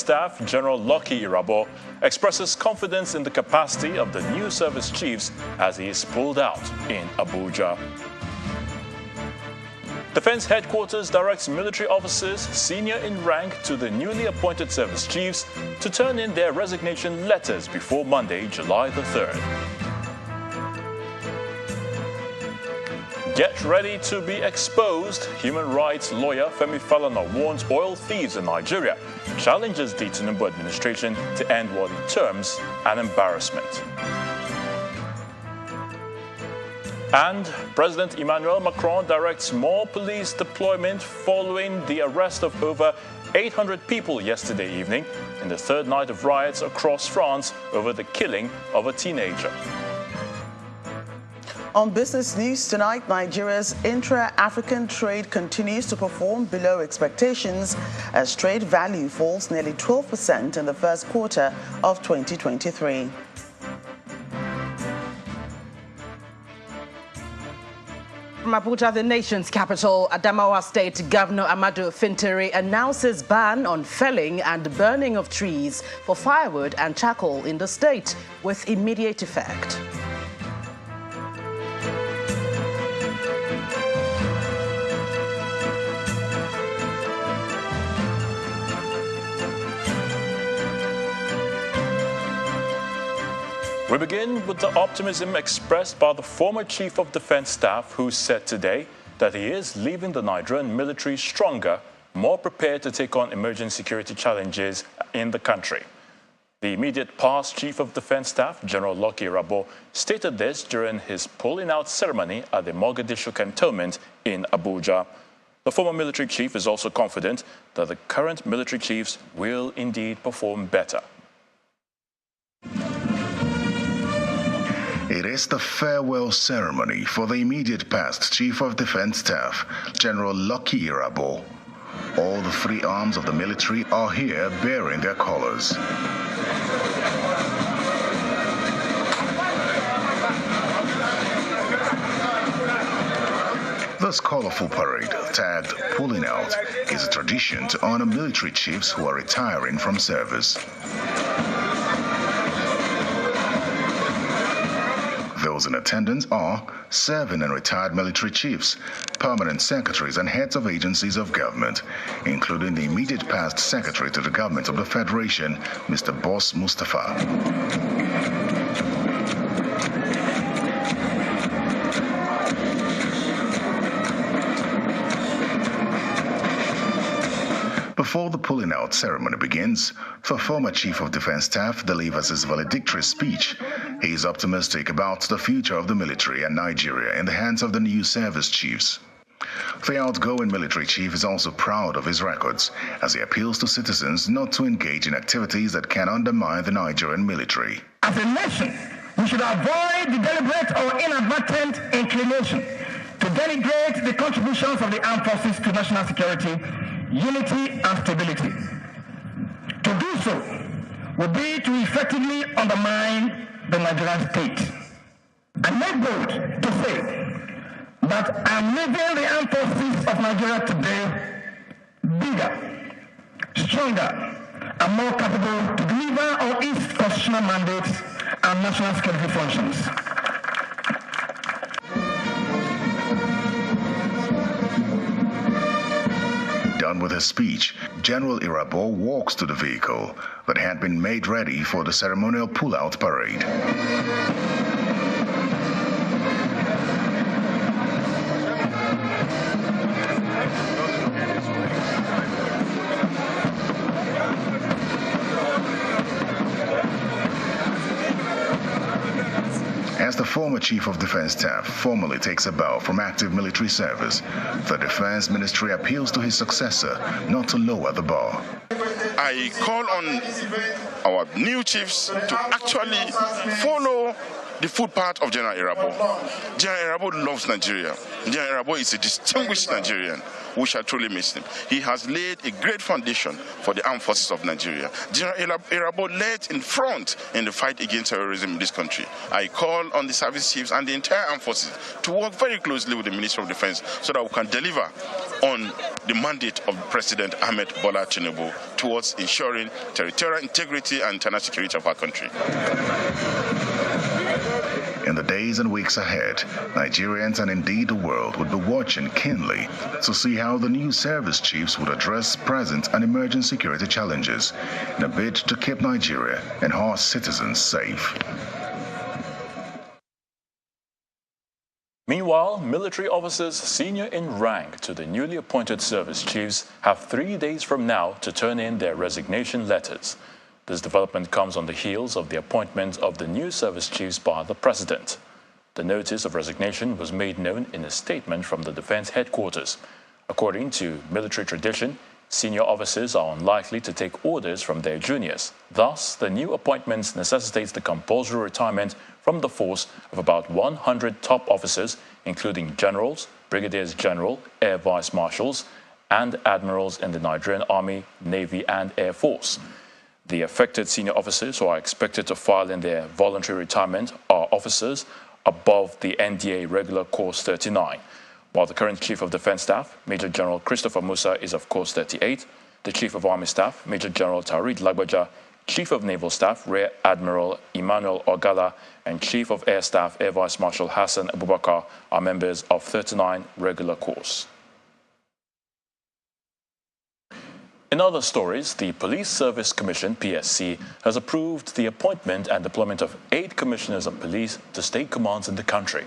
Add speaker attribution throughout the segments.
Speaker 1: Staff, General Lucky Irabor, expresses confidence in the capacity of the new service chiefs as he is pulled out in Abuja. Defense Headquarters directs military officers senior in rank to the newly appointed service chiefs to turn in their resignation letters before Monday, July the 3rd. Get ready to be exposed. Human rights lawyer Femi Falana warns oil thieves in Nigeria, challenges the Tinubu administration to end what he terms an embarrassment. And President Emmanuel Macron directs more police deployment following the arrest of over 800 people yesterday evening in the third night of riots across France over the killing of a teenager.
Speaker 2: On business news tonight, Nigeria's intra-African trade continues to perform below expectations as trade value falls nearly 12% in the first quarter of 2023.
Speaker 3: From Abuja, the nation's capital, Adamawa State Governor Amadu Fintiri announces ban on felling and burning of trees for firewood and charcoal in the state with immediate effect.
Speaker 1: We begin with the optimism expressed by the former Chief of Defense Staff, who said today that he is leaving the Nigerian military stronger, more prepared to take on emerging security challenges in the country. The immediate past Chief of Defense Staff, General Lucky Irabor, stated this during his pulling out ceremony at the Mogadishu cantonment in Abuja. The former military chief is also confident that the current military chiefs will indeed perform better.
Speaker 4: It is the farewell ceremony for the immediate past Chief of Defense Staff, General Lucky Irabor. All the three arms of the military are here bearing their colors. This colorful parade, tagged Pulling Out, is a tradition to honor military chiefs who are retiring from service. Those in attendance are serving and retired military chiefs, permanent secretaries and heads of agencies of government, including the immediate past Secretary to the Government of the Federation, Mr. Boss Mustafa. Before the pulling out ceremony begins, the former Chief of Defense Staff delivers his valedictory speech. He is optimistic about the future of the military and Nigeria in the hands of the new service chiefs. The outgoing military chief is also proud of his records as he appeals to citizens not to engage in activities that can undermine the Nigerian military.
Speaker 5: As a nation, we should avoid the deliberate or inadvertent inclination to denigrate the contributions of the armed forces to national security, unity and stability. To do so would be to effectively undermine the Nigerian state. I make bold to say that I am leaving the armed forces of Nigeria today bigger, stronger, and more capable to deliver on its constitutional mandates and national security functions.
Speaker 4: Done with his speech, General Irabor walks to the vehicle that had been made ready for the ceremonial pull-out parade. As the former Chief of Defense Staff formally takes a bow from active military service, the Defense Ministry appeals to his successor not to lower the bar.
Speaker 6: I call on our new chiefs to actually follow the footpath of General Irabor. General Irabor loves Nigeria. General Irabor is a distinguished Nigerian. We shall truly miss him. He has laid a great foundation for the armed forces of Nigeria. General Irabor led in front in the fight against terrorism in this country. I call on the service chiefs and the entire armed forces to work very closely with the Ministry of Defense so that we can deliver on the mandate of President Ahmed Bola Tinubu towards ensuring territorial integrity and international security of our country.
Speaker 4: In the days and weeks ahead, Nigerians and indeed the world would be watching keenly to see how the new service chiefs would address present and emerging security challenges in a bid to keep Nigeria and her citizens safe.
Speaker 1: Meanwhile, military officers senior in rank to the newly appointed service chiefs have 3 days from now to turn in their resignation letters. This development comes on the heels of the appointment of the new service chiefs by the president. The notice of resignation was made known in a statement from the defense headquarters. According to military tradition, senior officers are unlikely to take orders from their juniors. Thus, the new appointments necessitates the compulsory retirement from the force of about 100 top officers, including generals, brigadiers general, air vice marshals, and admirals in the Nigerian Army, Navy, and Air Force. The affected senior officers who are expected to file in their voluntary retirement are officers above the NDA Regular Course 39, while the current Chief of Defense Staff, Major General Christopher Musa, is of Course 38, the Chief of Army Staff, Major General Tariq Lagbaja, Chief of Naval Staff, Rear Admiral Emmanuel Ogala, and Chief of Air Staff, Air Vice Marshal Hassan Abubakar are members of 39 Regular Course. In other stories, the Police Service Commission, PSC, has approved the appointment and deployment of 8 commissioners of police to state commands in the country.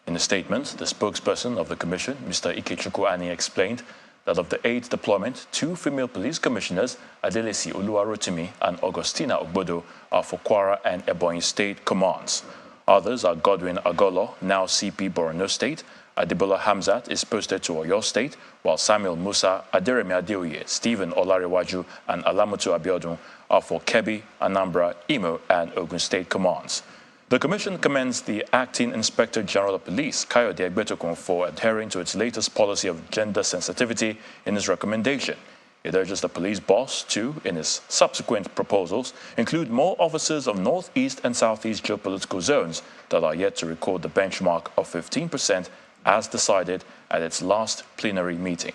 Speaker 1: In a statement, the spokesperson of the commission, Mr. Ikechukwu Ani, explained that of the 8 deployment, 2 female police commissioners, Adelesi Oluwarotimi and Augustina Ogbodo, are for Kwara and Ebonyi state commands. Others are Godwin Agolo, now CP Borno State. Adebola Hamzat is posted to Oyo State, while Samuel Musa, Aderemi Adeoye, Stephen Olarewaju, and Alamutu Abiodun are for Kebbi, Anambra, Imo, and Ogun State commands. The Commission commends the Acting Inspector General of Police, Kayode Egbetokun, for adhering to its latest policy of gender sensitivity in its recommendation. It urges the police boss to, in its subsequent proposals, include more officers of northeast and southeast geopolitical zones that are yet to record the benchmark of 15% as decided at its last plenary meeting.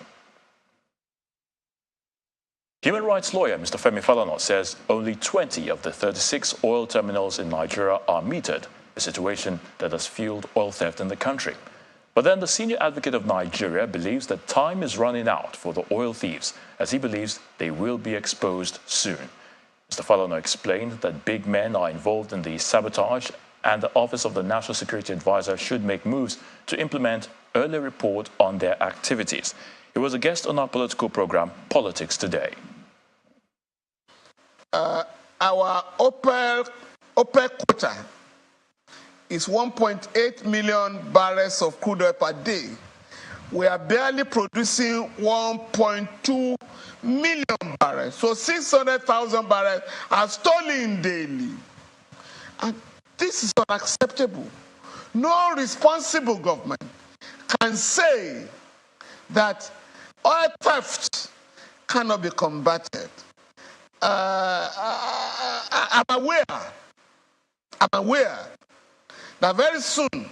Speaker 1: Human rights lawyer Mr. Femi Falana says only 20 of the 36 oil terminals in Nigeria are metered, a situation that has fueled oil theft in the country. But then the senior advocate of Nigeria believes that time is running out for the oil thieves, as he believes they will be exposed soon. Mr. Falana explained that big men are involved in the sabotage, and the Office of the National Security Advisor should make moves to implement early report on their activities. He was a guest on our political program, Politics Today.
Speaker 7: Our OPEC quota is 1.8 million barrels of crude oil per day. We are barely producing 1.2 million barrels. So 600,000 barrels are stolen daily. And this is unacceptable. No responsible government can say that oil theft cannot be combated. I'm aware that very soon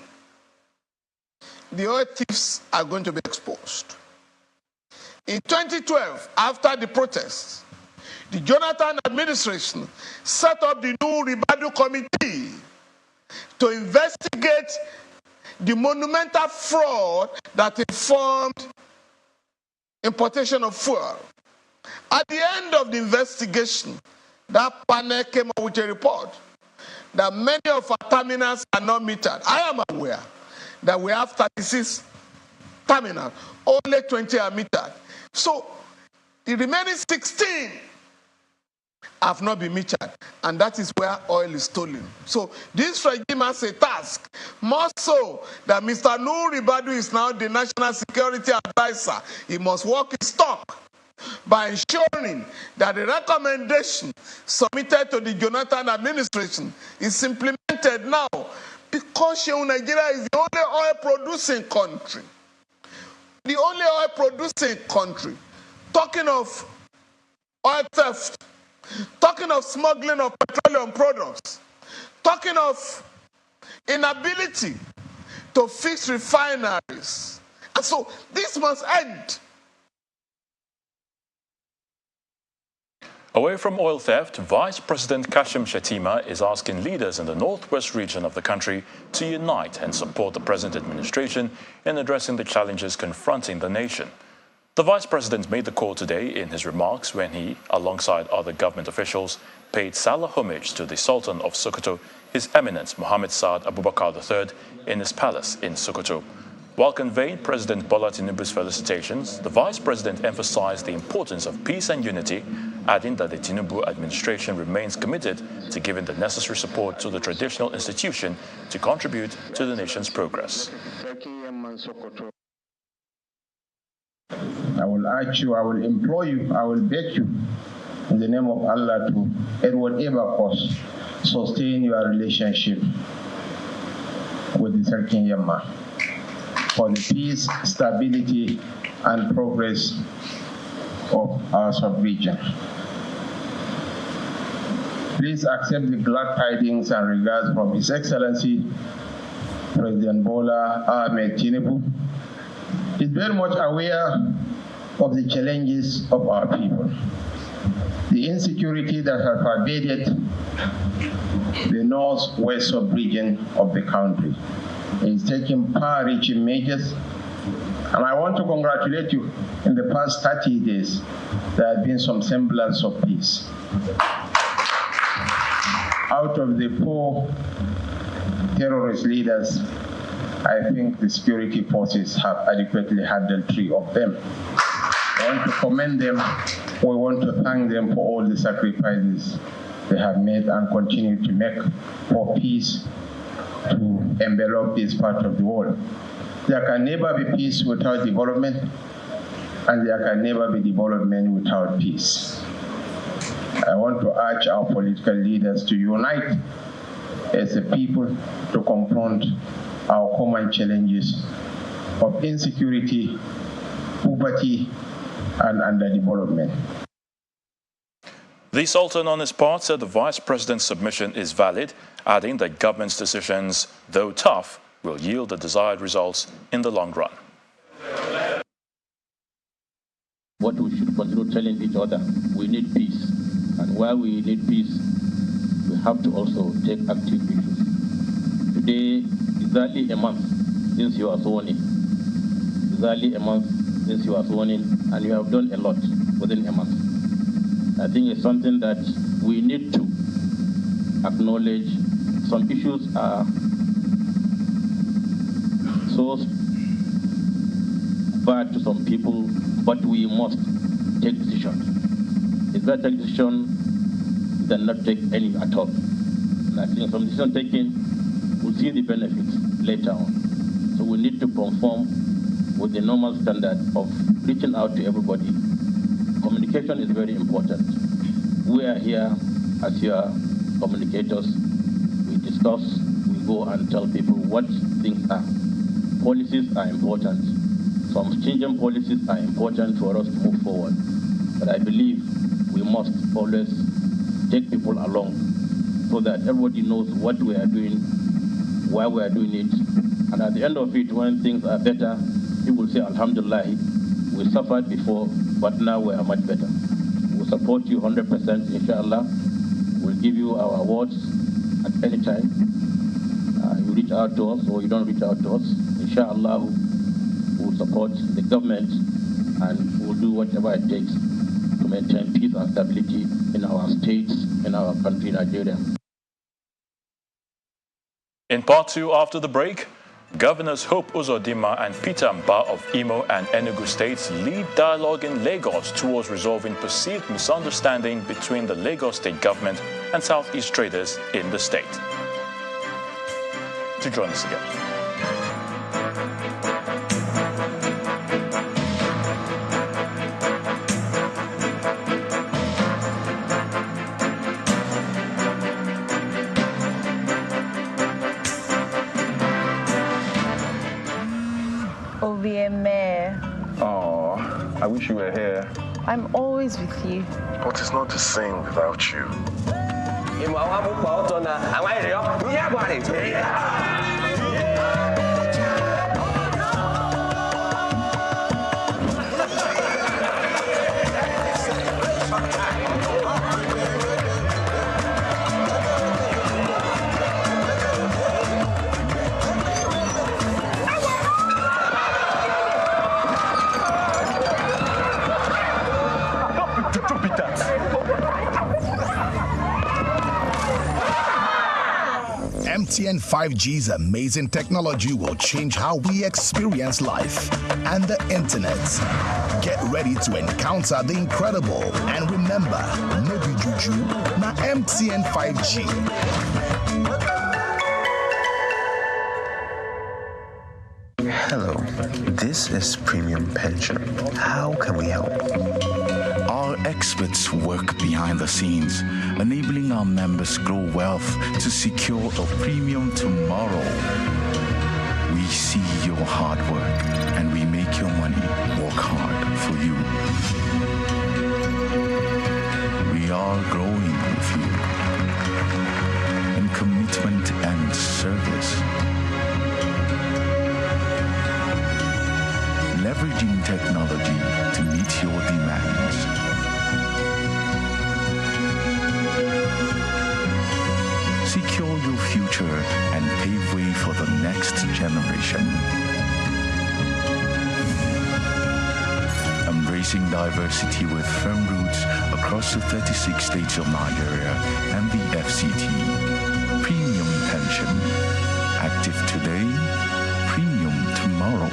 Speaker 7: the oil thieves are going to be exposed. In 2012, after the protests, the Jonathan administration set up the new Ribadu Committee to investigate the monumental fraud that informed importation of fuel. At the end of the investigation, that panel came up with a report that many of our terminals are not metered. I am aware that we have 36 terminals, only 20 are metered. So the remaining 16 have not been metered, and that is where oil is stolen. So this regime has a task, more so that Mr. Nuhu Ribadu is now the National Security Advisor. He must walk his talk by ensuring that the recommendation submitted to the Jonathan administration is implemented now, because Nigeria is the only oil-producing country. The only oil-producing country. Talking of oil theft, talking of smuggling of petroleum products, talking of inability to fix refineries. And so this must end.
Speaker 1: Away from oil theft, Vice President Kashim Shettima is asking leaders in the northwest region of the country to unite and support the present administration in addressing the challenges confronting the nation. The Vice President made the call today in his remarks when he, alongside other government officials, paid salah homage to the Sultan of Sokoto, His Eminence Mohammed Saad Abubakar III, in his palace in Sokoto. While conveying President Bola Tinubu's felicitations, the Vice President emphasized the importance of peace and unity, adding that the Tinubu administration remains committed to giving the necessary support to the traditional institution to contribute to the nation's progress.
Speaker 8: I will urge you, I will implore you, I will beg you, in the name of Allah, to, at whatever cost, sustain your relationship with the Sarkin Yamma for the peace, stability, and progress of our sub-region. Please accept the glad tidings and regards from His Excellency President Bola Ahmed Tinubu. He is very much aware of the challenges of our people, the insecurity that has pervaded the northwest sub-region of the country. He is taking far-reaching measures, and I want to congratulate you. In the past 30 days, there has been some semblance of peace. Out of the 4 terrorist leaders, I think the security forces have adequately handled 3 of them. I want to commend them. We want to thank them for all the sacrifices they have made and continue to make for peace to envelop this part of the world. There can never be peace without development, and there can never be development without peace. I want to urge our political leaders to unite as a people to confront our common challenges of insecurity, poverty, and underdevelopment.
Speaker 1: The Sultan, on his part, said the Vice President's submission is valid, adding that government's decisions, though tough, will yield the desired results in the long run.
Speaker 9: What we should continue telling each other, we need peace. And while we need peace, we have to also take active issues. Today is exactly a month since you are sworn in. Exactly a month since you are sworn in, and you have done a lot within a month. I think it's something that we need to acknowledge. Some issues are so bad to some people, but we must take decisions. It's better take decision than not take any at all. And I think some decision taking, we'll see the benefits later on. So we need to conform with the normal standard of reaching out to everybody. Communication is very important. We are here as your communicators. We discuss, we go and tell people what things are. Policies are important. Some changing policies are important for us to move forward. But I believe we must always take people along so that everybody knows what we are doing, why we are doing it. And at the end of it, when things are better, people will say, Alhamdulillah, we suffered before, but now we are much better. We'll support you 100%, inshallah. We'll give you our awards at any time. You reach out to us or you don't reach out to us, inshallah, we'll support the government and we'll do whatever it takes to maintain peace and stability in our states, in our country, Nigeria.
Speaker 1: In part 2, after the break, Governors Hope Uzodinma and Peter Mbah of Imo and Enugu states lead dialogue in Lagos towards resolving perceived misunderstanding between the Lagos state government and Southeast traders in the state. To join us again.
Speaker 10: Oh, I wish you were here.
Speaker 11: I'm always with you.
Speaker 10: But it's not the same without you.
Speaker 4: MTN 5G's amazing technology will change how we experience life and the internet. Get ready to encounter the incredible. And remember, no be juju, na MTN 5G.
Speaker 12: Hello, this is Premium Pension. How can we help?
Speaker 13: Our experts work behind the scenes, enabling our members grow wealth to secure a premium tomorrow. We see your hard work and we make your money work hard for you. We are growing with you in commitment and service. Leveraging technology to meet your demands. Secure your future and pave way for the next generation. Embracing diversity with firm roots across the 36 states of Nigeria and the FCT. Premium Pension. Active today, premium tomorrow.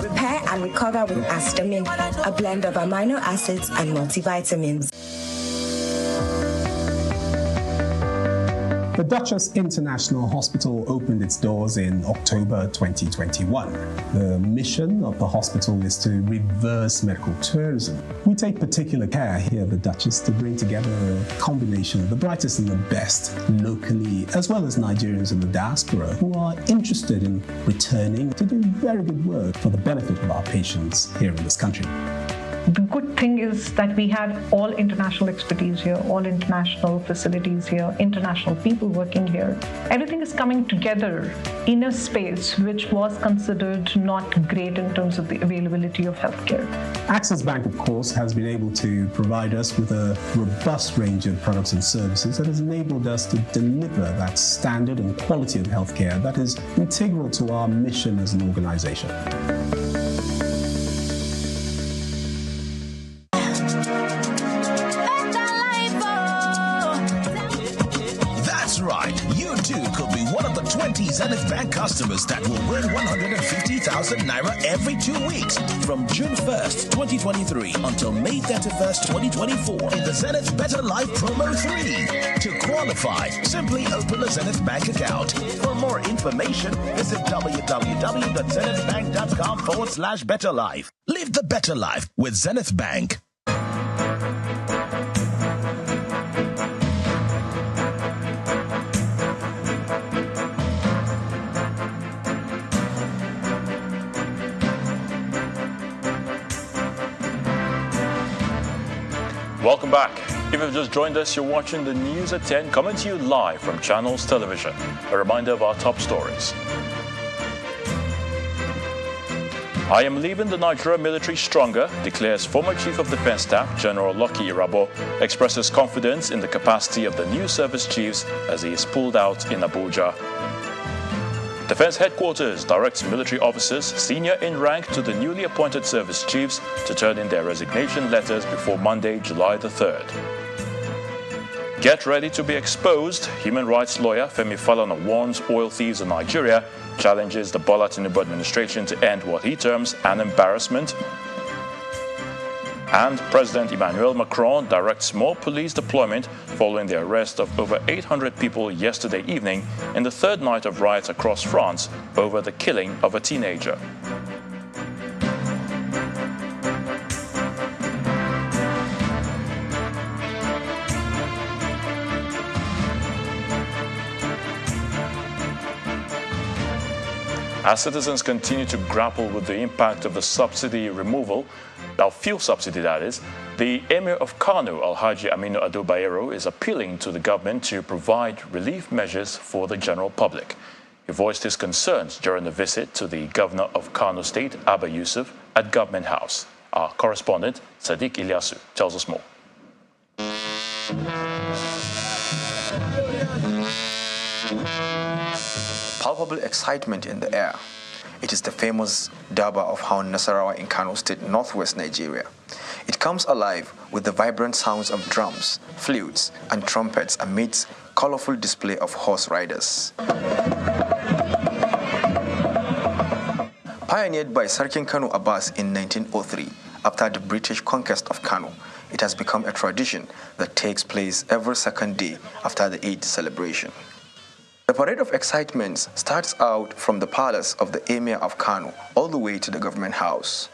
Speaker 14: Repair and recover with Astamin, a blend of amino acids and multivitamins.
Speaker 15: The Duchess International Hospital opened its doors in October 2021. The mission of the hospital is to reverse medical tourism. We take particular care here at the Duchess to bring together a combination of the brightest and the best locally, as well as Nigerians in the diaspora who are interested in returning to do very good work for the benefit of our patients here in this country.
Speaker 16: The good thing is that we had all international expertise here, all international facilities here, international people working here. Everything is coming together in a space which was considered not great in terms of the availability of healthcare.
Speaker 15: Access Bank, of course, has been able to provide us with a robust range of products and services that has enabled us to deliver that standard and quality of healthcare that is integral to our mission as an organization.
Speaker 17: Zenith Bank customers that will win 150,000 Naira every 2 weeks from June 1st, 2023 until May 31st, 2024 in the Zenith Better Life Promo 3. To qualify, simply open a Zenith Bank account. For more information, visit www.zenithbank.com/betterlife. Live the better life with Zenith Bank.
Speaker 1: Welcome back. If you've just joined us, you're watching the News at 10 coming to you live from Channels Television. A reminder of our top stories. I am leaving the Nigerian military stronger, declares former Chief of Defense Staff General Lucky Irabor, expresses confidence in the capacity of the new service chiefs as he is pulled out in Abuja. Defense Headquarters directs military officers senior in rank to the newly appointed service chiefs to turn in their resignation letters before Monday, July the 3rd. Get ready to be exposed. Human rights lawyer Femi Falana warns oil thieves in Nigeria, challenges the Bola Tinubu administration to end what he terms an embarrassment. And President Emmanuel Macron directs more police deployment following the arrest of over 800 people yesterday evening in the third night of riots across France over the killing of a teenager. As citizens continue to grapple with the impact of the subsidy removal, our fuel subsidy that is, the Emir of Kano, Alhaji Aminu Ado Bayero, is appealing to the government to provide relief measures for the general public. He voiced his concerns during a visit to the governor of Kano State, Abba Yusuf, at Government House. Our correspondent, Sadiq Ilyasu, tells us more.
Speaker 18: Palpable excitement in the air. It is the famous Durbar of Hawan Nasarawa in Kano State, northwest Nigeria. It comes alive with the vibrant sounds of drums, flutes, and trumpets amidst colorful display of horse riders. Pioneered by Sarkin Kano Abbas in 1903, after the British conquest of Kano, it has become a tradition that takes place every second day after the Eid celebration. The parade of excitements starts out from the palace of the Emir of Kano all the way to the Government House.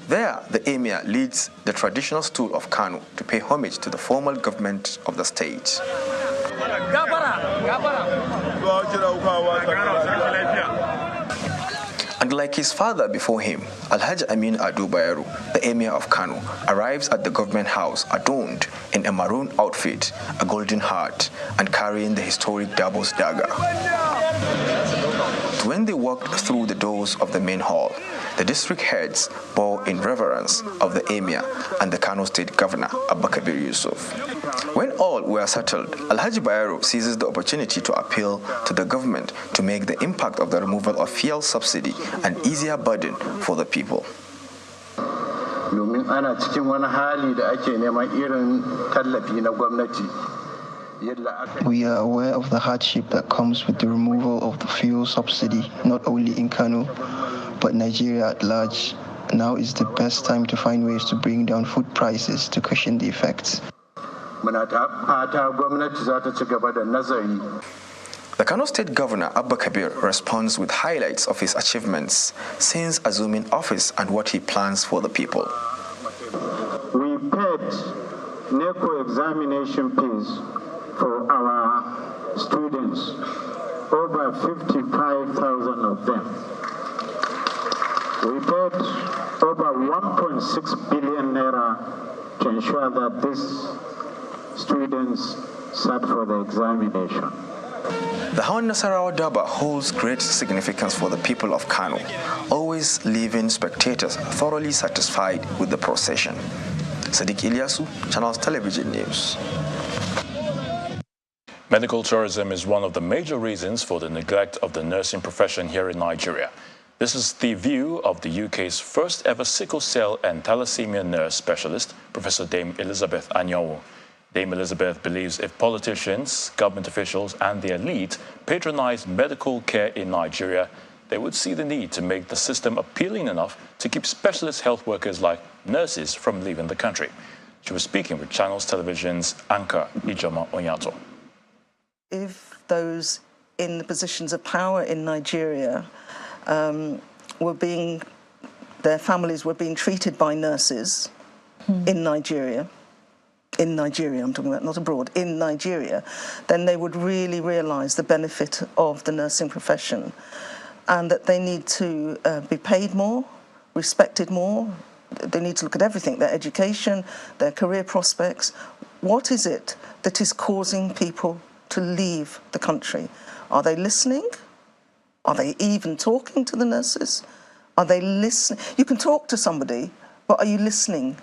Speaker 18: There, the Emir leads the traditional stool of Kano to pay homage to the formal government of the state. And like his father before him, Alhaji Amin Ado Bayero, the Emir of Kano, arrives at the Government House adorned in a maroon outfit, a golden heart, and carrying the historic Dabos dagger. When they walked through the doors of the main hall, the district heads bow in reverence of the Emir and the Kano State Governor, Abba Kabir Yusuf. When all were settled, Alhaji Bayero seizes the opportunity to appeal to the government to make the impact of the removal of fuel subsidy an easier burden for the people.
Speaker 19: We are aware of the hardship that comes with the removal of the fuel subsidy, not only in Kano, but Nigeria at large. Now is the best time to find ways to bring down food prices to cushion the effects.
Speaker 18: The Kano State Governor, Abba Kabir, responds with highlights of his achievements since assuming office and what he plans for the people.
Speaker 20: We paid NECO examination fees for our students, over 55,000 of them. We paid over 1.6 billion naira to ensure that these students sat for the examination.
Speaker 18: The Hawan Nasarawa Durbar holds great significance for the people of Kano, always leaving spectators thoroughly satisfied with the procession. Sadiq Ilyasu, Channels Television News.
Speaker 1: Medical tourism is one of the major reasons for the neglect of the nursing profession here in Nigeria. This is the view of the UK's first ever sickle cell and thalassemia nurse specialist, Professor Dame Elizabeth Anyanwu. Dame Elizabeth believes if politicians, government officials and the elite patronize medical care in Nigeria, they would see the need to make the system appealing enough to keep specialist health workers like nurses from leaving the country. She was speaking with Channels Television's anchor, Ijoma Onyato.
Speaker 21: If those in the positions of power in Nigeria their families were being treated by nurses in Nigeria, I'm talking about, not abroad, in Nigeria, then they would really realise the benefit of the nursing profession and that they need to be paid more, respected more. They need to look at everything, their education, their career prospects. What is it that is causing people to leave the country? Are they listening? Are they even talking to the nurses? Are they listening? You can talk to somebody, but are you listening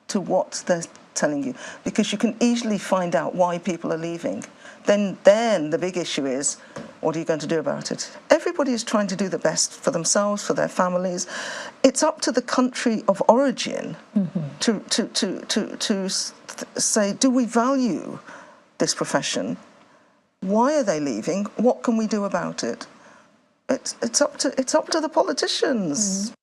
Speaker 21: to what they're telling you? Because you can easily find out why people are leaving. Then the big issue is, what are you going to do about it? Everybody is trying to do the best for themselves, for their families. It's up to the country of origin to say, do we value this profession? Why are they leaving? What can we do about it? It's up to the politicians.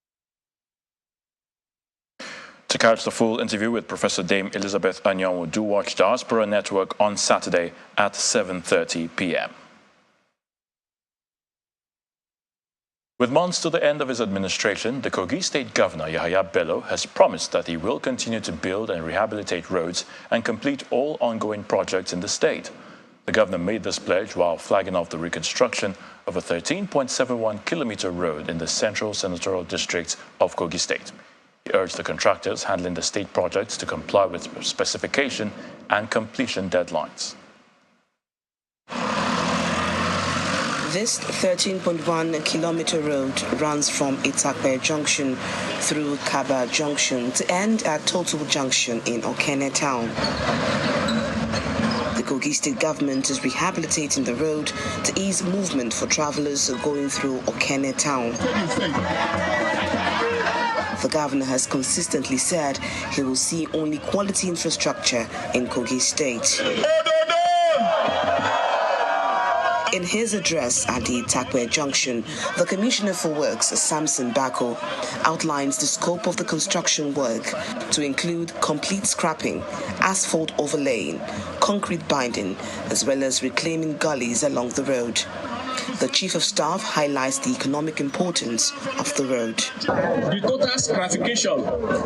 Speaker 1: To catch the full interview with Professor Dame Elizabeth Anyanwu, do watch Diaspora Network on Saturday at 7:30 p.m. With months to the end of his administration, the Kogi State Governor, Yahaya Bello, has promised that he will continue to build and rehabilitate roads and complete all ongoing projects in the state. The governor made this pledge while flagging off the reconstruction of a 13.71-kilometer road in the Central Senatorial District of Kogi State. He urged the contractors handling the state projects to comply with specification and completion deadlines.
Speaker 2: This 13.1-kilometer road runs from Itakpe Junction through Kaba Junction to end at Total Junction in Okene Town. The Kogi State government is rehabilitating the road to ease movement for travelers going through Okene Town. The governor has consistently said he will see only quality infrastructure in Kogi State. In his address at the Itakpe Junction, the Commissioner for Works, Samson Bako, outlines the scope of the construction work to include complete scrapping, asphalt overlaying, concrete binding, as well as reclaiming gullies along the road. The Chief of Staff highlights the economic importance of the road.
Speaker 22: The total scarification,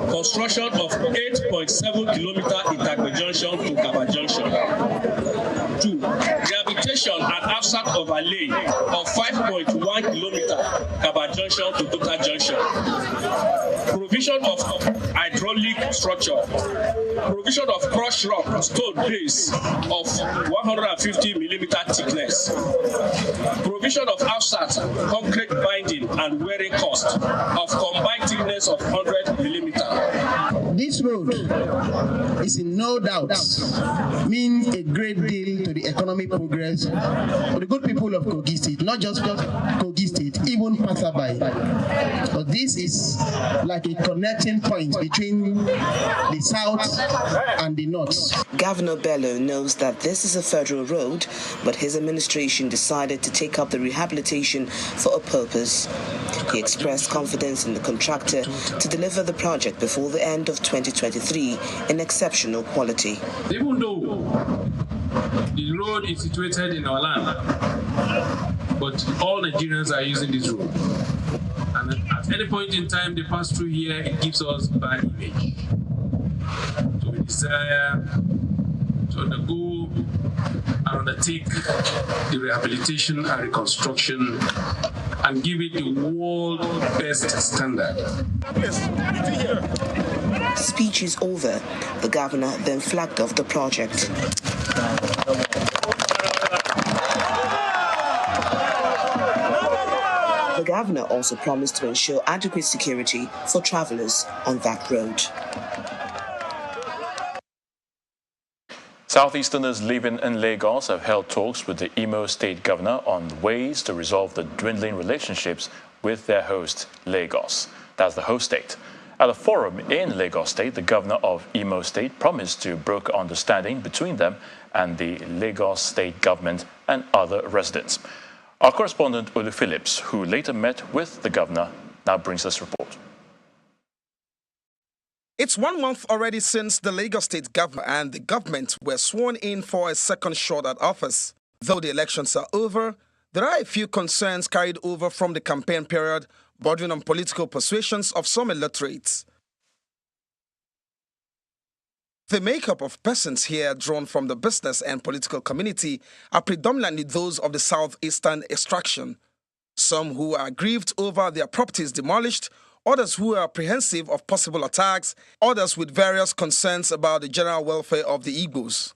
Speaker 22: construction of 8.7 kilometer Itakpe Junction to Kaba Junction. 2. Rehabilitation and offset overlay of 5.1 kilometer Kaba Junction to Total Junction. Provision of hydraulic structure. Provision of crushed rock stone base of 150 millimeter thickness. Provision of offset, concrete binding and wearing cost of combined thickness of 100 millimeter.
Speaker 23: This road is in no doubt means a great deal to the economic progress of the good people of Kogi State, not just Kogi State, even passerby. But this is like a connecting point between the south and the north.
Speaker 2: Governor Bello knows that this is a federal road, but his administration decided to take up the rehabilitation for a purpose. He expressed confidence in the contractor to deliver the project before the end of 2023 in exceptional quality.
Speaker 24: Even though the road is situated in our land, but all Nigerians are using this road. And at any point in time they pass through here, it gives us bad image. So we desire to undergo and undertake the rehabilitation and reconstruction and give it the world best standard.
Speaker 2: Speech is over. The governor then flagged off the project. The governor also promised to ensure adequate security for travelers on that road.
Speaker 1: Southeasterners living in Lagos have held talks with the Imo State governor on ways to resolve the dwindling relationships with their host, Lagos. That's the host state. At a forum in Lagos State, the governor of Imo State promised to broker understanding between them and the Lagos State government and other residents. Our correspondent, Olu Phillips, who later met with the governor, now brings us a report.
Speaker 25: It's 1 month already since the Lagos State governor and the government were sworn in for a second shot at office. Though the elections are over, there are a few concerns carried over from the campaign period, bordering on political persuasions of some electorates. The makeup of persons here drawn from the business and political community are predominantly those of the southeastern extraction. Some who are aggrieved over their properties demolished, others who are apprehensive of possible attacks, others with various concerns about the general welfare of the Igbos.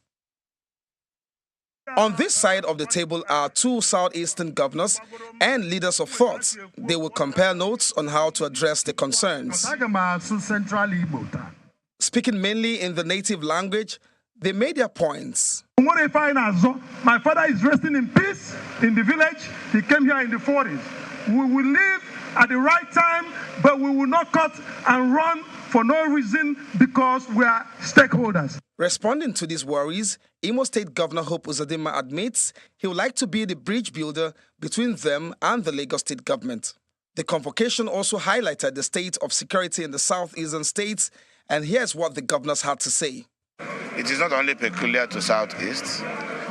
Speaker 25: On this side of the table are two southeastern governors and leaders of thought. They will compare notes on how to address the concerns. Speaking mainly in the native language, they made their points.
Speaker 26: My father is resting in peace in the village. He came here in the forest. We will live at the right time, but we will not cut and run for no reason because we are stakeholders.
Speaker 25: Responding to these worries, Imo State Governor Hope Uzodinma admits he would like to be the bridge builder between them and the Lagos State government. The convocation also highlighted the state of security in the southeastern states, and here's what the governors had to say.
Speaker 27: It is not only peculiar to Southeast.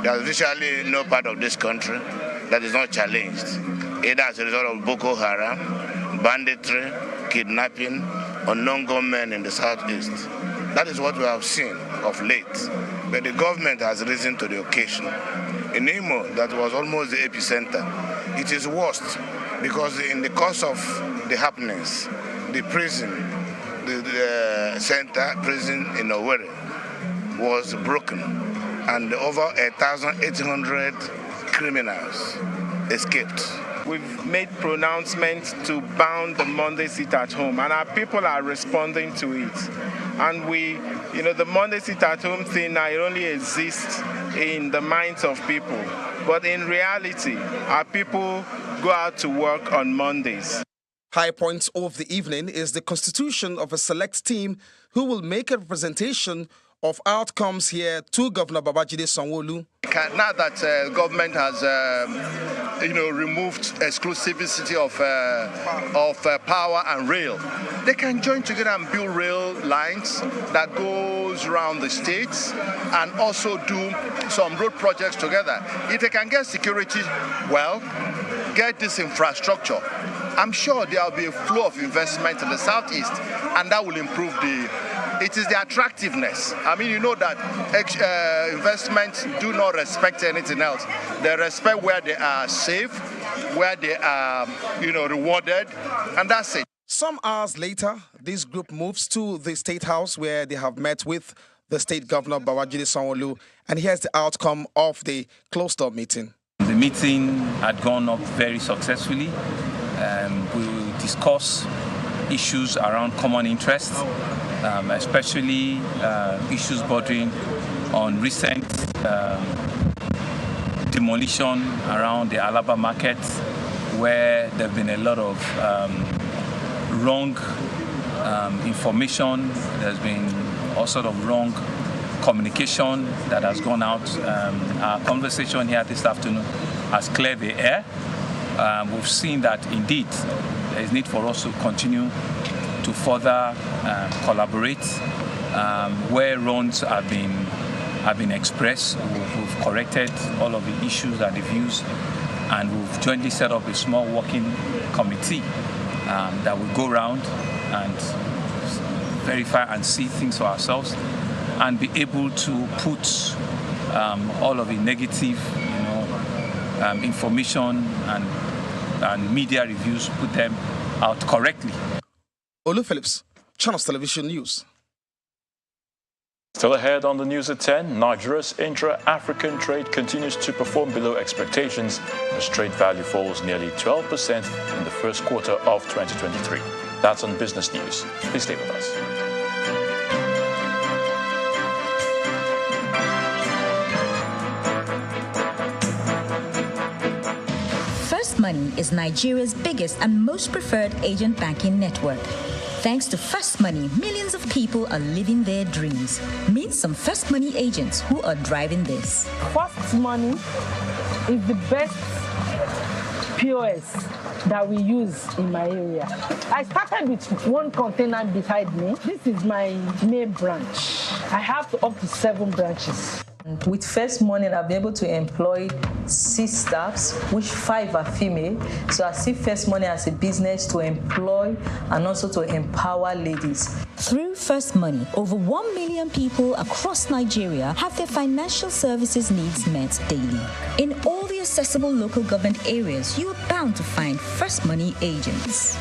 Speaker 27: There is virtually no part of this country that is not challenged, either as a result of Boko Haram, banditry, kidnapping, or non-gunmen in the Southeast. That is what we have seen of late. But the government has risen to the occasion. In Imo, that was almost the epicenter. It is worst because in the course of the happenings, the prison, the center prison in Owerri was broken, and over 1,800 criminals escaped.
Speaker 3: We've made pronouncements to ban the Monday sit at home, and our people are responding to it. And the Monday sit at home thing now, it only exists in the minds of people. But in reality, our people go out to work on Mondays.
Speaker 25: High point of the evening is the constitution of a select team who will make a representation of outcomes here to Governor Babajide Sanwo-Olu.
Speaker 27: Now that government has, removed exclusivity of power and rail, they can join together and build rail lines that goes around the states and also do some road projects together. If they can get security, get this infrastructure, I'm sure there will be a flow of investment in the southeast, and that will improve it is the attractiveness. I mean, you know that investments do not respect anything else. They respect where they are safe, where they are, rewarded, and that's it.
Speaker 25: Some hours later, this group moves to the State House where they have met with the State Governor Babajide Sanwo-Olu, and here's the outcome of the closed-door meeting.
Speaker 5: The meeting had gone up very successfully. We will discuss issues around common interest, especially issues bordering on recent demolition around the Alaba market, where there have been a lot of wrong information. There's been all sort of wrong communication that has gone out. Our conversation here this afternoon has cleared the air. We've seen that indeed there is need for us to continue to further collaborate. Where wrongs have been expressed, we've corrected all of the issues and the views, and we've jointly set up a small working committee that will go around and verify and see things for ourselves and be able to put all of the negative information and media reviews, put them out correctly.
Speaker 25: Olu Phillips, Channels Television News.
Speaker 1: Still ahead on the news at 10, Nigeria's intra-African trade continues to perform below expectations as trade value falls nearly 12% in the first quarter of 2023. That's on Business News. Please stay with us.
Speaker 6: First Money is Nigeria's biggest and most preferred agent banking network. Thanks to First Money, millions of people are living their dreams. Meet some First Money agents who are driving this.
Speaker 7: First Money is the best POS that we use in my area. I started with one container beside me. This is my main branch. I have up to 7 branches.
Speaker 8: With First Money, I've been able to employ 6 staffs, which 5 are female. So I see First Money as a business to employ and also to empower ladies.
Speaker 6: Through First Money, over 1 million people across Nigeria have their financial services needs met daily. In all the accessible local government areas, you are bound to find First Money agents.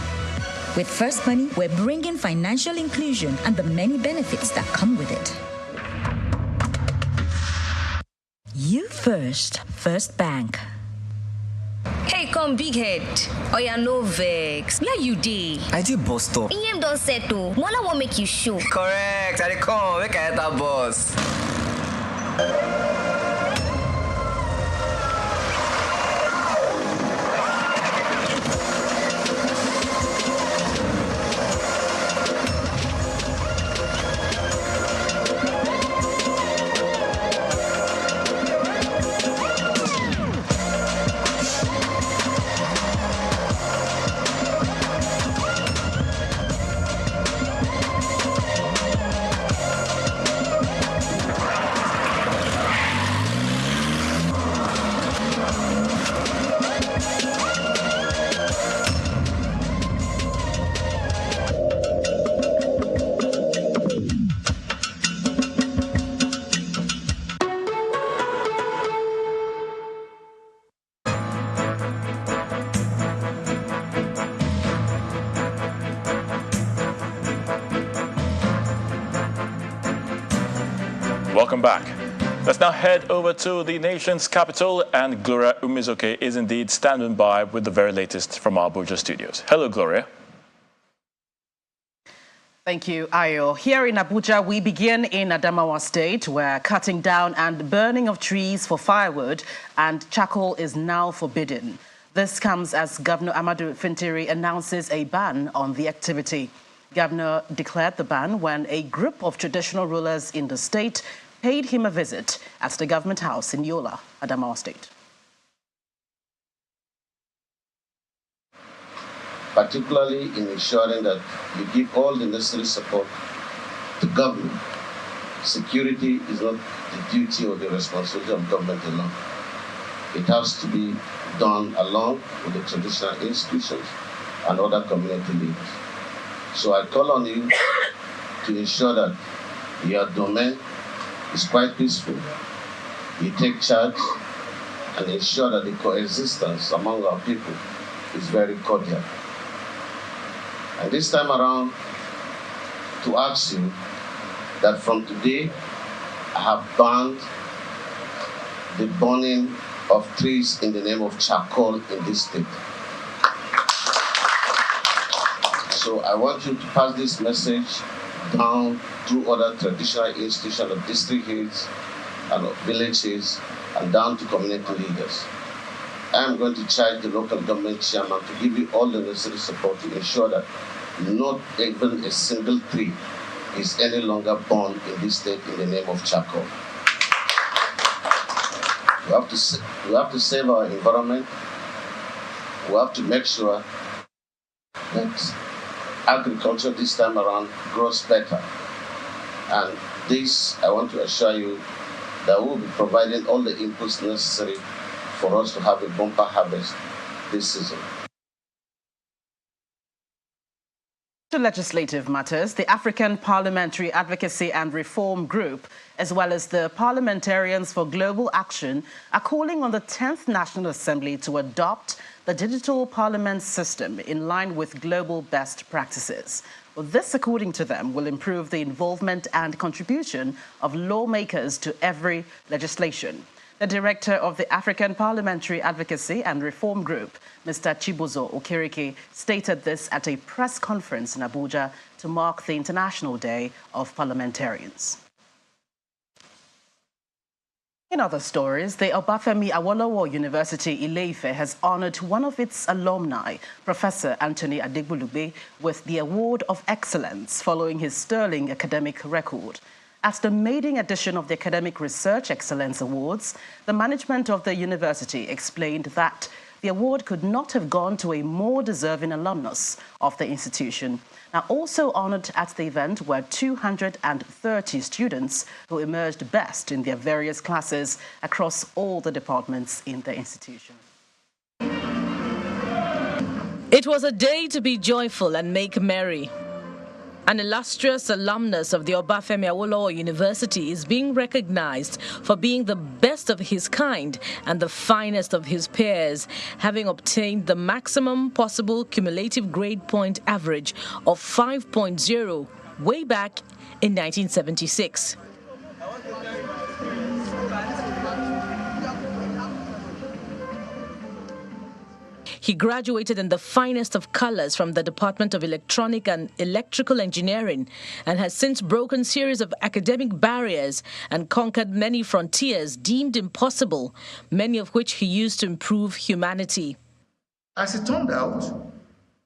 Speaker 6: With First Money, we're bringing financial inclusion and the many benefits that come with it. You first, First Bank.
Speaker 9: Hey, come big head. Oh yeah, no vex. Where you dey?
Speaker 11: I did bus stop.
Speaker 9: Iyem don settle. Mona won't make you show.
Speaker 11: Correct. I dey come. Make I enter bus.
Speaker 1: Welcome back. Let's now head over to the nation's capital, and Gloria Umizoke is indeed standing by with the very latest from our Abuja studios. Hello, Gloria.
Speaker 4: Thank you, Ayo. Here in Abuja, we begin in Adamawa State, where cutting down and burning of trees for firewood and charcoal is now forbidden. This comes as Governor Amadu Fintiri announces a ban on the activity. Governor declared the ban when a group of traditional rulers in the state paid him a visit at the government house in Yola, Adamawa State.
Speaker 10: Particularly in ensuring that you give all the necessary support to government. Security is not the duty or the responsibility of government alone. It has to be done along with the traditional institutions and other community leaders. So I call on you to ensure that your domain is quite peaceful. You take charge and ensure that the coexistence among our people is very cordial. And this time around, to ask you that from today, I have banned the burning of trees in the name of charcoal in this state. So I want you to pass this message down through other traditional institutions of district heads and of village heads and down to community leaders. I am going to charge the local government chairman to give you all the necessary support to ensure that not even a single tree is any longer burned in this state in the name of charcoal. We have to save our environment. We have to make sure that agriculture this time around grows better. And this, I want to assure you that we will be providing all the inputs necessary for us to have a bumper harvest this season.
Speaker 4: To legislative matters, the African Parliamentary Advocacy and Reform Group, as well as the Parliamentarians for Global Action, are calling on the 10th National Assembly to adopt the digital parliament system in line with global best practices. Well, this, according to them, will improve the involvement and contribution of lawmakers to every legislation. The director of the African Parliamentary Advocacy and Reform Group, Mr. Chibozo Okereke, stated this at a press conference in Abuja to mark the International Day of Parliamentarians. In other stories, the Obafemi Awolowo University Ile-Ife has honored one of its alumni, Professor Anthony Adegbulugbe, with the Award of Excellence following his sterling academic record. At the maiden edition of the Academic Research Excellence Awards, the management of the university explained that the award could not have gone to a more deserving alumnus of the institution. Now, also honored at the event were 230 students who emerged best in their various classes across all the departments in the institution.
Speaker 12: It was a day to be joyful and make merry. An illustrious alumnus of the Obafemi Awolowo University is being recognized for being the best of his kind and the finest of his peers, having obtained the maximum possible cumulative grade point average of 5.0 way back in 1976. He graduated in the finest of colors from the Department of Electronic and Electrical Engineering and has since broken a series of academic barriers and conquered many frontiers deemed impossible, many of which he used to improve humanity.
Speaker 13: As it turned out,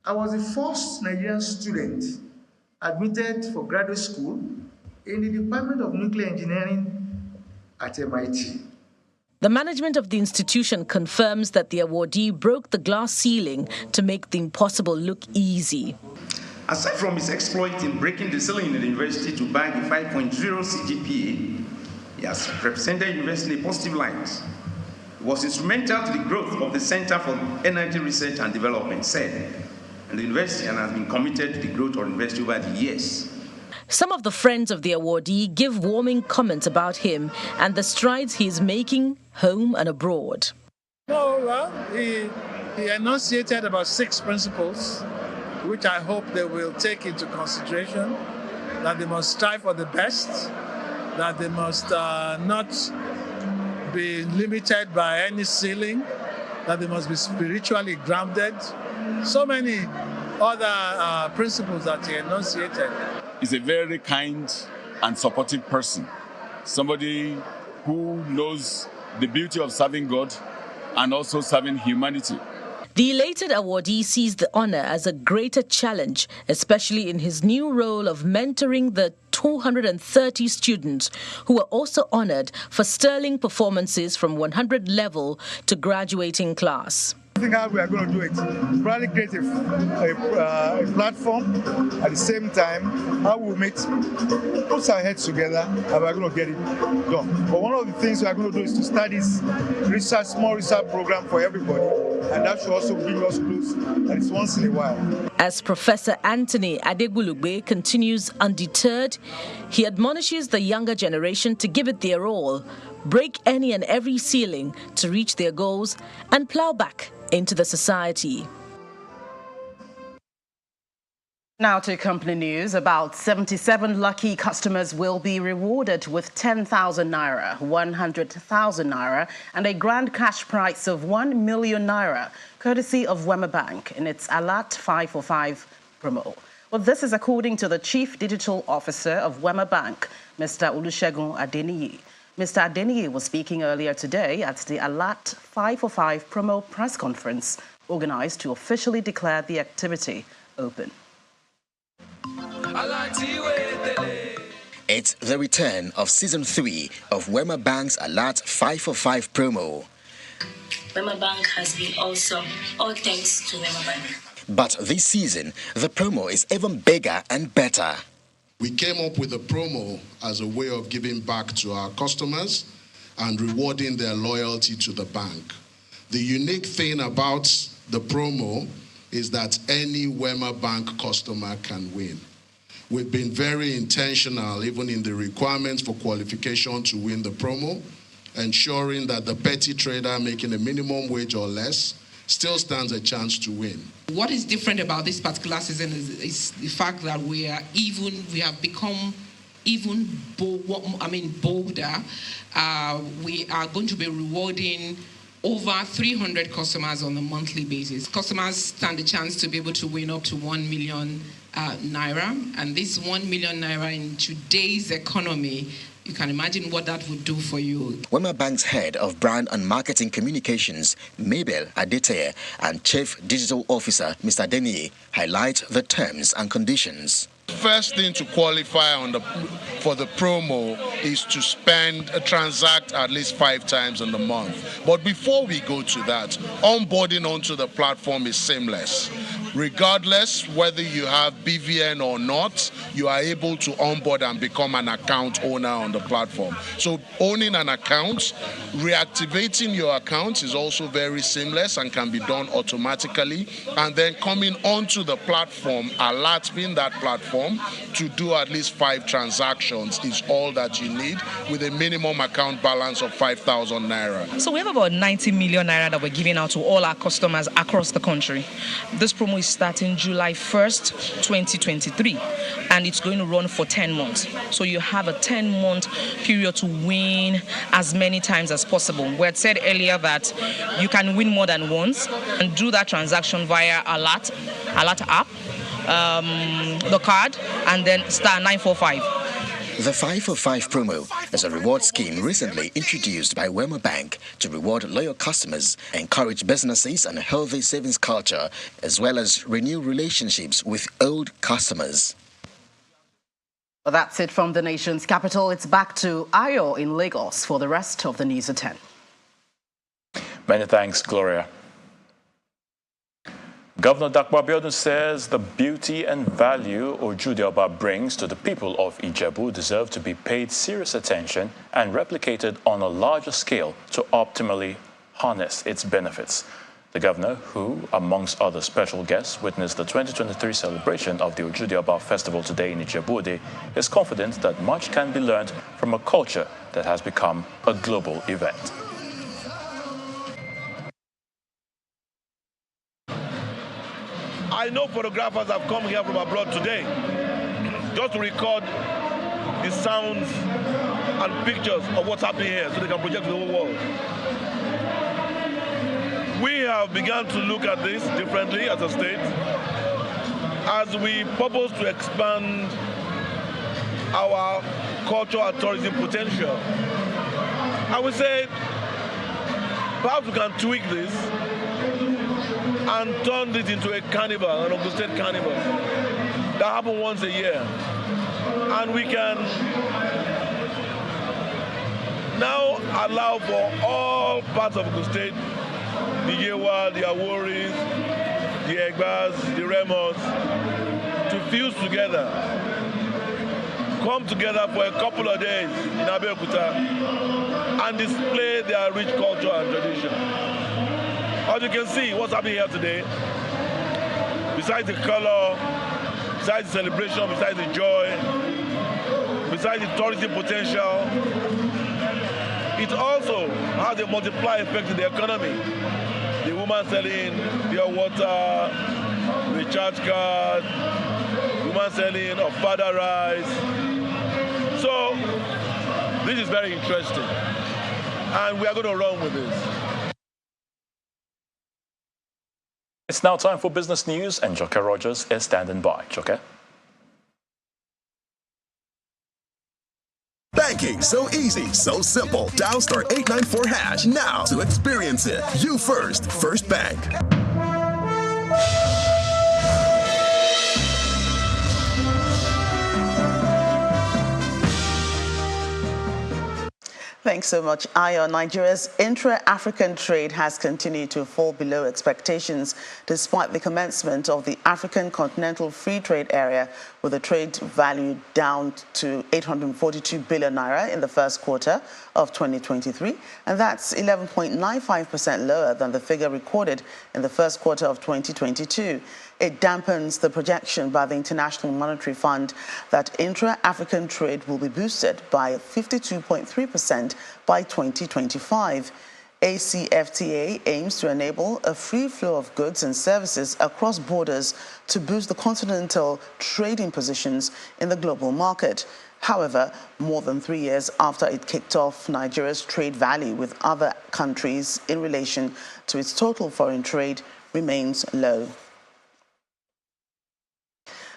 Speaker 13: I was the first Nigerian student admitted for graduate school in the Department of Nuclear Engineering at MIT.
Speaker 12: The management of the institution confirms that the awardee broke the glass ceiling to make the impossible look easy.
Speaker 14: Aside from his exploit in breaking the ceiling in the university to bag a 5.0 CGPA, he has represented the university in a positive light. He was instrumental to the growth of the Center for Energy Research and Development, CED, and the university, and has been committed to the growth of the university over the years.
Speaker 12: Some of the friends of the awardee give warming comments about him and the strides he is making home and abroad.
Speaker 26: Moreover, he enunciated about 6 principles, which I hope they will take into consideration, that they must strive for the best,
Speaker 15: that they must not be limited by any ceiling, that they must be spiritually grounded. So many other principles that he enunciated.
Speaker 16: He's a very kind and supportive person, somebody who knows the beauty of serving God and also serving humanity.
Speaker 12: The elated awardee sees the honor as a greater challenge, especially in his new role of mentoring the 230 students who were also honored for sterling performances from 100 level to graduating class.
Speaker 17: I think how we are going to do it is probably create a platform. At the same time, how we put our heads together and we're going to get it done. But one of the things we are going to do is to start this small research program for everybody, and that should also bring us close, and it's once in a while.
Speaker 12: As Professor Anthony Adegbulugbe continues undeterred, he admonishes the younger generation to give it their all, break any and every ceiling to reach their goals, and plow back into the society.
Speaker 4: Now to company news. About 77 lucky customers will be rewarded with 10,000 naira, 100,000 naira, and a grand cash prize of 1 million naira, courtesy of Wema Bank in its Alert 545 promo. Well, this is according to the Chief Digital Officer of Wema Bank, Mr. Olusegun Adeniyi. Mr. Adeniyi was speaking earlier today at the Alert 545 promo press conference organized to officially declare the activity open.
Speaker 18: It's the return of Season 3 of Wema Bank's Alert 545 promo.
Speaker 19: Wema Bank has been awesome, all thanks to Wema Bank.
Speaker 18: But this season, the promo is even bigger and better.
Speaker 20: We came up with a promo as a way of giving back to our customers and rewarding their loyalty to the bank. The unique thing about the promo is that any Wema Bank customer can win. We've been very intentional, even in the requirements for qualification to win the promo, ensuring that the petty trader making a minimum wage or less still stands a chance to win.
Speaker 21: What is different about this particular season is the fact that we have become even bolder. We are going to be rewarding over 300 customers on a monthly basis. Customers stand a chance to be able to win up to 1 million naira, and this 1 million naira in today's economy, you can imagine what that would do for you.
Speaker 18: Wema Bank's head of brand and marketing communications, Mabel Adeteye, and Chief Digital Officer, Mr. Adeniyi, highlight the terms and conditions.
Speaker 20: First thing to qualify for the promo is to transact at least 5 times in the month. But before we go to that, onboarding onto the platform is seamless. Regardless whether you have BVN or not, you are able to onboard and become an account owner on the platform. So owning an account, reactivating your account is also very seamless and can be done automatically. And then coming onto the platform, Alert being that platform, to do at least 5 transactions is all that you need, with a minimum account balance of 5,000 naira.
Speaker 28: So we have about 90 million naira that we're giving out to all our customers across the country. This promo is starting July 1st, 2023, and it's going to run for 10 months. So you have a 10-month period to win as many times as possible. We had said earlier that you can win more than once and do that transaction via Alert app, the card, and then *945.
Speaker 18: The 545 promo is a reward scheme recently introduced by Wema Bank to reward loyal customers, encourage businesses and a healthy savings culture, as well as renew relationships with old customers.
Speaker 4: Well, that's it from the nation's capital. It's back to Ayo in Lagos for the rest of the News at 10.
Speaker 1: Many thanks, Gloria. Governor Dapo Abiodun says the beauty and value Ojude Oba brings to the people of Ijebu deserve to be paid serious attention and replicated on a larger scale to optimally harness its benefits. The governor, who, amongst other special guests, witnessed the 2023 celebration of the Ojude Oba Festival today in Ijebu-Ode, is confident that much can be learned from a culture that has become a global event.
Speaker 29: I know photographers have come here from abroad today just to record the sounds and pictures of what's happening here so they can project to the whole world. We have begun to look at this differently as a state as we purpose to expand our cultural and tourism potential. I would say perhaps we can tweak this and turn this into a carnival, an Ogun State carnival that happens once a year. And we can now allow for all parts of Ogun State, the Yewa, the Aworis, the Egbas, the Remos, to fuse together, come together for a couple of days in Abeokuta and display their rich culture and tradition. As you can see, what's happening here today, besides the color, besides the celebration, besides the joy, besides the tourism potential, it also has a multiplier effect in the economy. The woman selling pure water, recharge card, woman selling Ofada rice. So this is very interesting, and we are going to run with this.
Speaker 1: It's now time for business news, and Joke Rogers is standing by. Joke?
Speaker 2: Banking so easy, so simple. Dial *894# now to experience it. You first, First Bank.
Speaker 4: Thanks so much, Ayo. Nigeria's intra-African trade has continued to fall below expectations despite the commencement of the African Continental Free Trade Area, with the trade value down to 842 billion naira in the first quarter of 2023, and that's 11.95% lower than the figure recorded in the first quarter of 2022. It dampens the projection by the International Monetary Fund that intra-African trade will be boosted by 52.3% by 2025. ACFTA aims to enable a free flow of goods and services across borders to boost the continental trading positions in the global market. However, more than 3 years after it kicked off, Nigeria's trade value with other countries in relation to its total foreign trade remains low.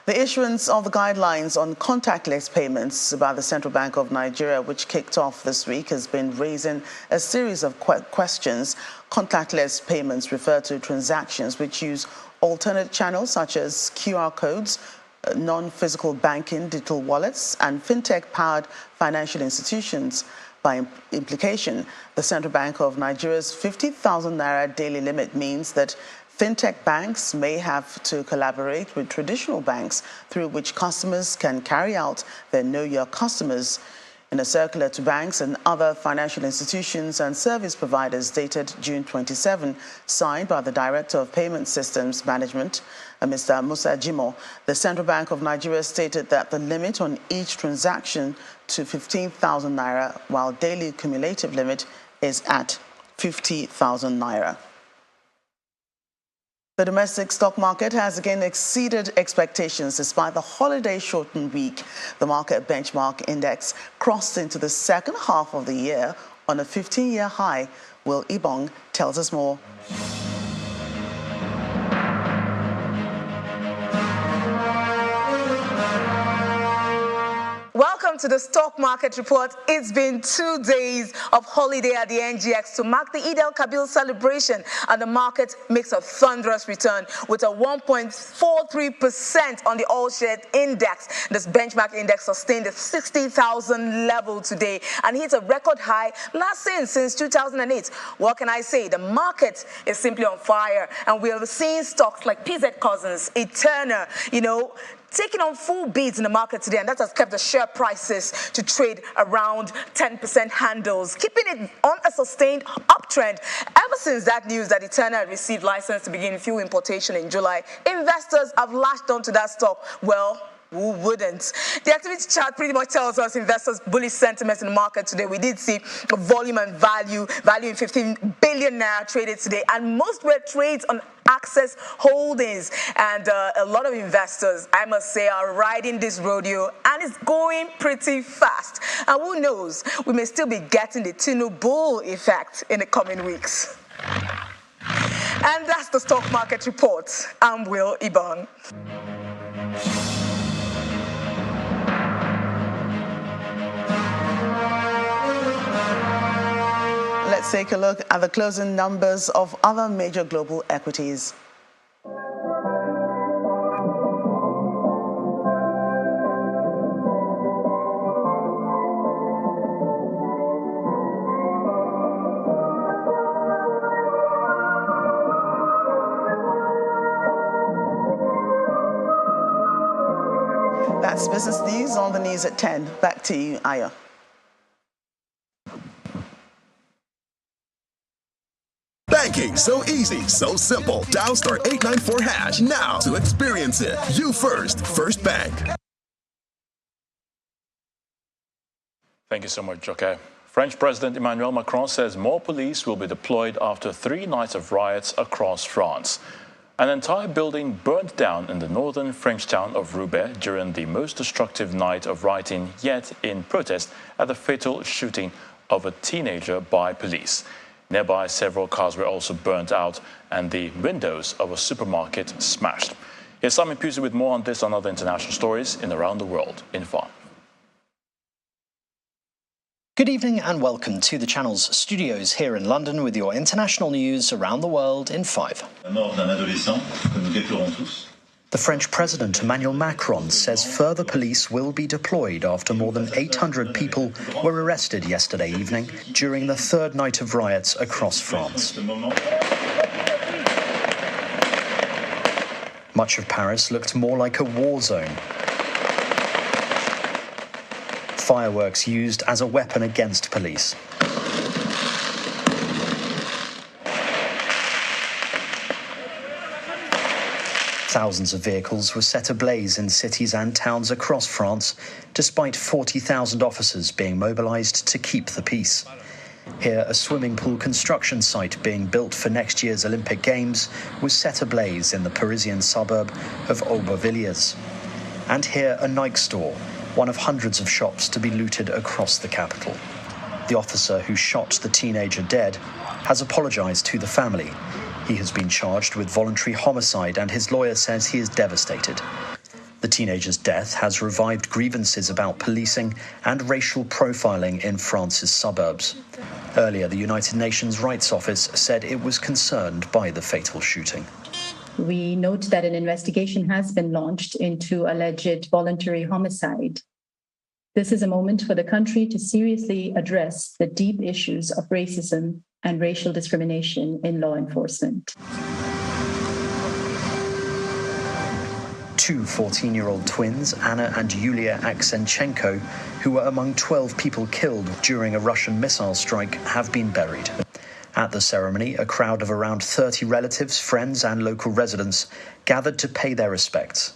Speaker 4: The issuance of the guidelines on contactless payments by the Central Bank of Nigeria, which kicked off this week, has been raising a series of questions. Contactless payments refer to transactions which use alternate channels such as QR codes, non-physical banking, digital wallets, and fintech-powered financial institutions. By implication, the Central Bank of Nigeria's 50,000 naira daily limit means that fintech banks may have to collaborate with traditional banks through which customers can carry out their Know Your Customers. In a circular to banks and other financial institutions and service providers dated June 27, signed by the Director of Payment Systems Management, Mr. Musa Jimo, the Central Bank of Nigeria stated that the limit on each transaction to 15,000 naira, while daily cumulative limit is at 50,000 naira. The domestic stock market has again exceeded expectations despite the holiday-shortened week. The market benchmark index crossed into the second half of the year on a 15-year high. Will Ibong tells us more.
Speaker 3: Welcome to the Stock Market Report. It's been 2 days of holiday at the NGX to mark the Eid al-Kabir celebration, and the market makes a thunderous return with a 1.43% on the all-share index. This benchmark index sustained the 60,000 level today and hit a record high last seen since 2008. What can I say? The market is simply on fire, and we are seeing stocks like PZ Cussons, Eterna, taking on full beats in the market today, and that has kept the share prices to trade around 10% handles, keeping it on a sustained uptrend. Ever since that news that Eterna had received license to begin fuel importation in July, investors have lashed onto that stock. Well, who wouldn't? The activity chart pretty much tells us investors' bullish sentiments in the market today. We did see volume and value in 15 billion naira traded today, and most were trades on Access Holdings. And a lot of investors, I must say, are riding this rodeo, and it's going pretty fast. And who knows, we may still be getting the Tinubu bull effect in the coming weeks. And that's the stock market report. I'm Will Ibon.
Speaker 4: Let's take a look at the closing numbers of other major global equities. That's business news on the news at 10. Back to you, Aya.
Speaker 2: Banking so easy, so simple. Dial star 894 hash now to experience it. You first, First Bank.
Speaker 1: Thank you so much, Joke. French President Emmanuel Macron says more police will be deployed after 3 nights of riots across France. An entire building burned down in the northern French town of Roubaix during the most destructive night of rioting yet in protest at the fatal shooting of a teenager by police. Nearby, several cars were also burnt out and the windows of a supermarket smashed. Here's Simon Pusey with more on this and other international stories in Around the World in 5.
Speaker 5: Good evening and welcome to the Channel's studios here in London with your international news around the world in 5. The French President Emmanuel Macron says further police will be deployed after more than 800 people were arrested yesterday evening during the 3rd night of riots across France. Much of Paris looked more like a war zone. Fireworks used as a weapon against police. Thousands of vehicles were set ablaze in cities and towns across France, despite 40,000 officers being mobilized to keep the peace. Here, a swimming pool construction site being built for next year's Olympic Games was set ablaze in the Parisian suburb of Aubervilliers. And here, a Nike store, one of hundreds of shops to be looted across the capital. The officer who shot the teenager dead has apologized to the family. He has been charged with voluntary homicide and his lawyer says he is devastated. The teenager's death has revived grievances about policing and racial profiling in France's suburbs. Earlier, the United Nations Rights Office said it was concerned by the fatal shooting.
Speaker 6: We note that an investigation has been launched into alleged voluntary homicide. This is a moment for the country to seriously address the deep issues of racism and racial discrimination in law enforcement.
Speaker 5: 2 14-year-old twins, Anna and Yulia Aksenchenko, who were among 12 people killed during a Russian missile strike, have been buried. At the ceremony, a crowd of around 30 relatives, friends and local residents gathered to pay their respects.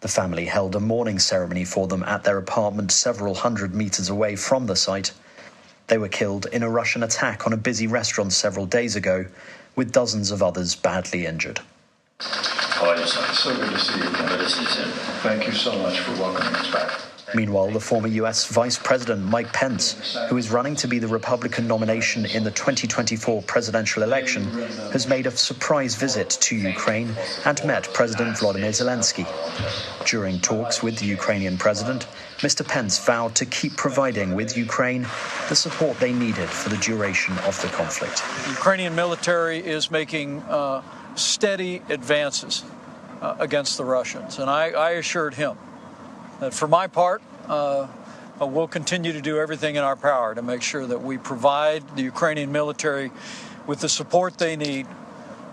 Speaker 5: The family held a mourning ceremony for them at their apartment several hundred meters away from the site. They were killed in a Russian attack on a busy restaurant several days ago, with dozens of others badly injured.
Speaker 7: How are you, sir? So good to see you again. Good to see you, sir. Thank you so much for welcoming us back.
Speaker 5: Meanwhile, the former US Vice President Mike Pence, who is running to be the Republican nomination in the 2024 presidential election, has made a surprise visit to Ukraine and met President Volodymyr Zelensky. During talks with the Ukrainian president, Mr. Pence vowed to keep providing with Ukraine the support they needed for the duration of the conflict.
Speaker 8: The Ukrainian military is making steady advances against the Russians, and I assured him that for my part, we'll continue to do everything in our power to make sure that we provide the Ukrainian military with the support they need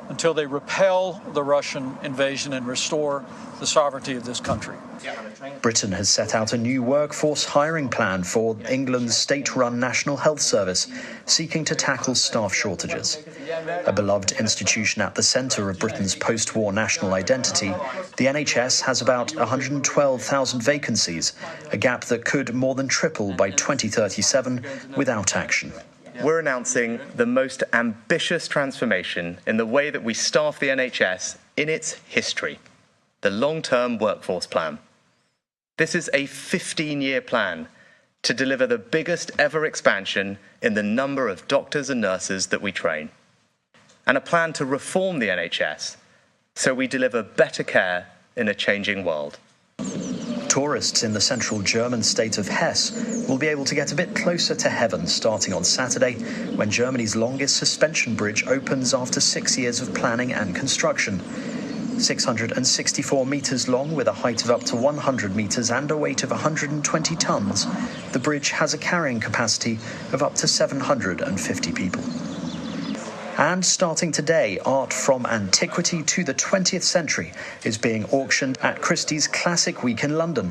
Speaker 8: until they repel the Russian invasion and restore the sovereignty of this country.
Speaker 5: Britain has set out a new workforce hiring plan for England's state-run National Health Service, seeking to tackle staff shortages. A beloved institution at the centre of Britain's post-war national identity, the NHS has about 112,000 vacancies, a gap that could more than triple by 2037 without action.
Speaker 9: we're announcing the most ambitious transformation in the way that we staff the NHS in its history, the Long-Term Workforce Plan. This is a 15-year plan to deliver the biggest ever expansion in the number of doctors and nurses that we train, and a plan to reform the NHS so we deliver better care in a changing world.
Speaker 5: Tourists in the central German state of Hesse will be able to get a bit closer to heaven starting on Saturday, when Germany's longest suspension bridge opens after 6 years of planning and construction. 664 metres long with a height of up to 100 metres and a weight of 120 tonnes, the bridge has a carrying capacity of up to 750 people. And starting today, art from antiquity to the 20th century is being auctioned at Christie's Classic Week in London.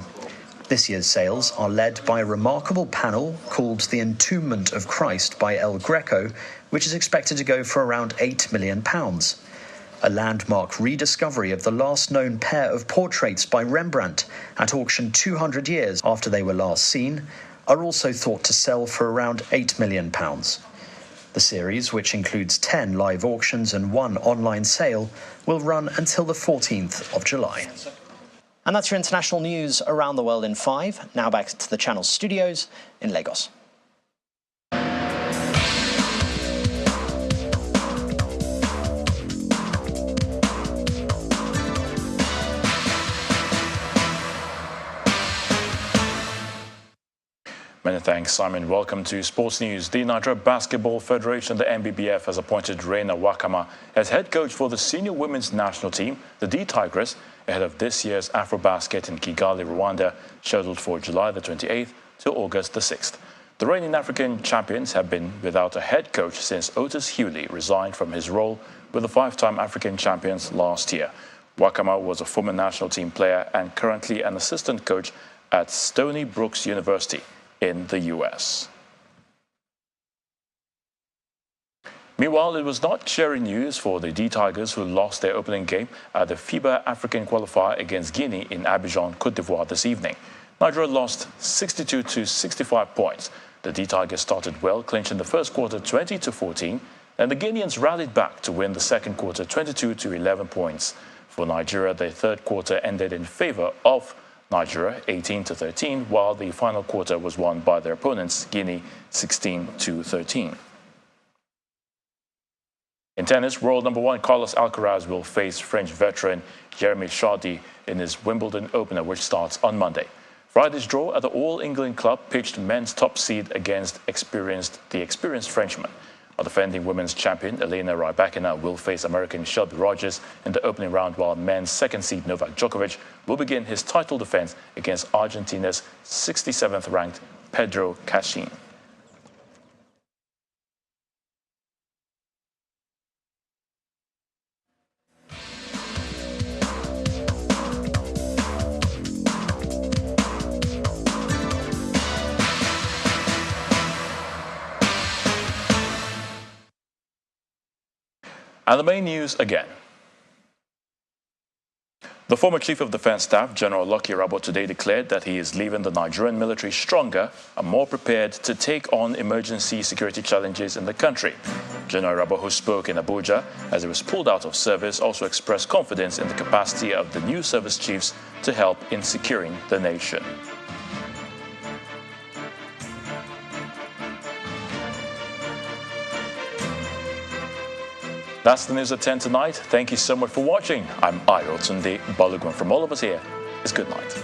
Speaker 5: This year's sales are led by a remarkable panel called The Entombment of Christ by El Greco, which is expected to go for around £8 million. A landmark rediscovery of the last known pair of portraits by Rembrandt at auction 200 years after they were last seen are also thought to sell for around £8 million. The series, which includes 10 live auctions and 1 online sale, will run until the 14th of July.
Speaker 10: And that's your international news around the world in 5. Now back to the Channel studios in Lagos.
Speaker 1: Many thanks, Simon. Welcome to Sports News. The Nigeria Basketball Federation, the NBBF, has appointed Reina Wakama as head coach for the senior women's national team, the D Tigers, ahead of this year's AfroBasket in Kigali, Rwanda, scheduled for July the 28th to August the 6th. The reigning African champions have been without a head coach since Otis Hewley resigned from his role with the 5-time African champions last year. Wakama was a former national team player and currently an assistant coach at Stony Brook University in the US. Meanwhile, it was not cheering news for the D Tigers, who lost their opening game at the FIBA African qualifier against Guinea in Abidjan, Cote d'Ivoire this evening. Nigeria lost 62 to 65 points. The D Tigers started well, clinching the first quarter 20-14, and the Guineans rallied back to win the second quarter 22 to 11 points. For Nigeria, the third quarter ended in favor of Nigeria 18-13, while the final quarter was won by their opponents, Guinea 16-13. In tennis, world number 1 Carlos Alcaraz will face French veteran Jeremy Chardy in his Wimbledon opener, which starts on Monday. Friday's draw at the All England Club pitched men's top seed against the experienced Frenchman. Our defending women's champion Elena Rybakina will face American Shelby Rogers in the opening round, while men's second seed Novak Djokovic will begin his title defense against Argentina's 67th ranked Pedro Cachin. And the main news again. The former Chief of Defense Staff, General Lucky Irabor, today declared that he is leaving the Nigerian military stronger and more prepared to take on emergency security challenges in the country. General Irabor, who spoke in Abuja as he was pulled out of service, also expressed confidence in the capacity of the new service chiefs to help in securing the nation. That's the news at 10 tonight. Thank you so much for watching. I'm Ayotunde Balogun. From all of us here, it's good night.